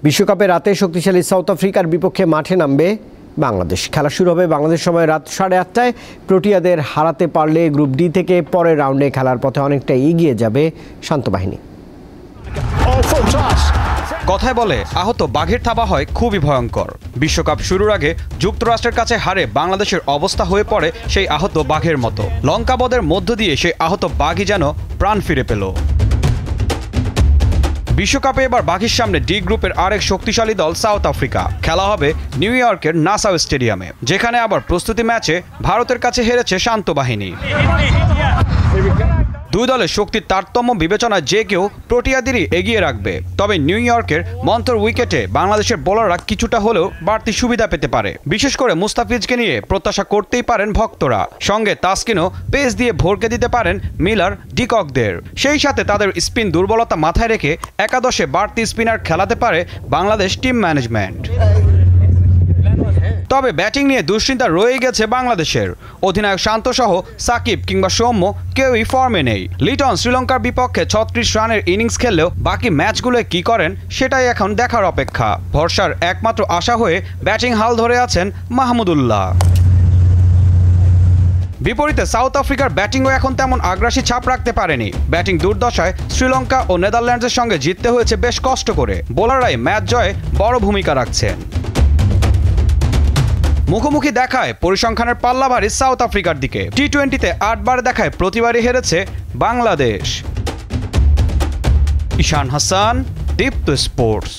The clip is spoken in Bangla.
বিশ্বকাপে রাতে শক্তিশালী সাউথ আফ্রিকার বিপক্ষে মাঠে নামবে বাংলাদেশ। খেলা শুরু হবে বাংলাদেশ সময় রাত 8:30টায়। প্রোটিয়াদের হারাতে পারলে গ্রুপ ডি থেকে পরের রাউন্ডে খেলার পথে অনেকটা এগিয়ে যাবে শান্তবাহিনী। কথায় বলে আহত বাঘের থাবা হয় খুবই ভয়ঙ্কর। বিশ্বকাপ শুরুর আগে যুক্তরাষ্ট্রের কাছে হারে বাংলাদেশের অবস্থা হয়ে পড়ে সেই আহত বাঘের মতো। লঙ্কাবদের মধ্য দিয়ে সেই আহত বাঘই যেন প্রাণ ফিরে পেল। বিশ্বকাপে এবার বাঘের সামনে ডি গ্রুপের আরেক শক্তিশালী দল সাউথ আফ্রিকা। খেলা হবে নিউ ইয়র্কের নাসাউ স্টেডিয়ামে, যেখানে আবার প্রস্তুতি ম্যাচে ভারতের কাছে হেরেছে শান্ত বাহিনী। দুই দলের শক্তির তারতম্য বিবেচনায় যে কেউ প্রোটিয়াদেরই এগিয়ে রাখবে। তবে নিউ ইয়র্কের মন্থর উইকেটে বাংলাদেশের বোলাররা কিছুটা হলেও বাড়তি সুবিধা পেতে পারে। বিশেষ করে মুস্তাফিজকে নিয়ে প্রত্যাশা করতেই পারেন ভক্তরা। সঙ্গে তাসকিনও পেস দিয়ে ভরকে দিতে পারেন মিলার ডিককদের। সেই সাথে তাদের স্পিন দুর্বলতা মাথায় রেখে একাদশে বাড়তি স্পিনার খেলাতে পারে বাংলাদেশ টিম ম্যানেজমেন্ট। তবে ব্যাটিং নিয়ে দুশ্চিন্তা রয়ে গেছে বাংলাদেশের। অধিনায়ক শান্তসহ সাকিব কিংবা সৌম্য কেউই ফর্মে নেই। লিটন শ্রীলঙ্কার বিপক্ষে 36 রানের ইনিংস খেললেও বাকি ম্যাচগুলোয় কি করেন সেটাই এখন দেখার অপেক্ষা। ভরসার একমাত্র আশা হয়ে ব্যাটিং হাল ধরে আছেন মাহমুদুল্লাহ। বিপরীতে সাউথ আফ্রিকার ব্যাটিংও এখন তেমন আগ্রাসী ছাপ রাখতে পারেনি। ব্যাটিং দুর্দশায় শ্রীলঙ্কা ও নেদারল্যান্ডসের সঙ্গে জিততে হয়েছে বেশ কষ্ট করে। বোলাররাই ম্যাচ জয়ে বড় ভূমিকা রাখছেন। মুখোমুখি দেখায় পরিসংখ্যানের পাল্লা ভারী সাউথ আফ্রিকার দিকে। টি-20তে 8 বার দেখায় প্রতিবারই হেরেছে বাংলাদেশ। ঈশান হাসান, দীপ্ত স্পোর্টস।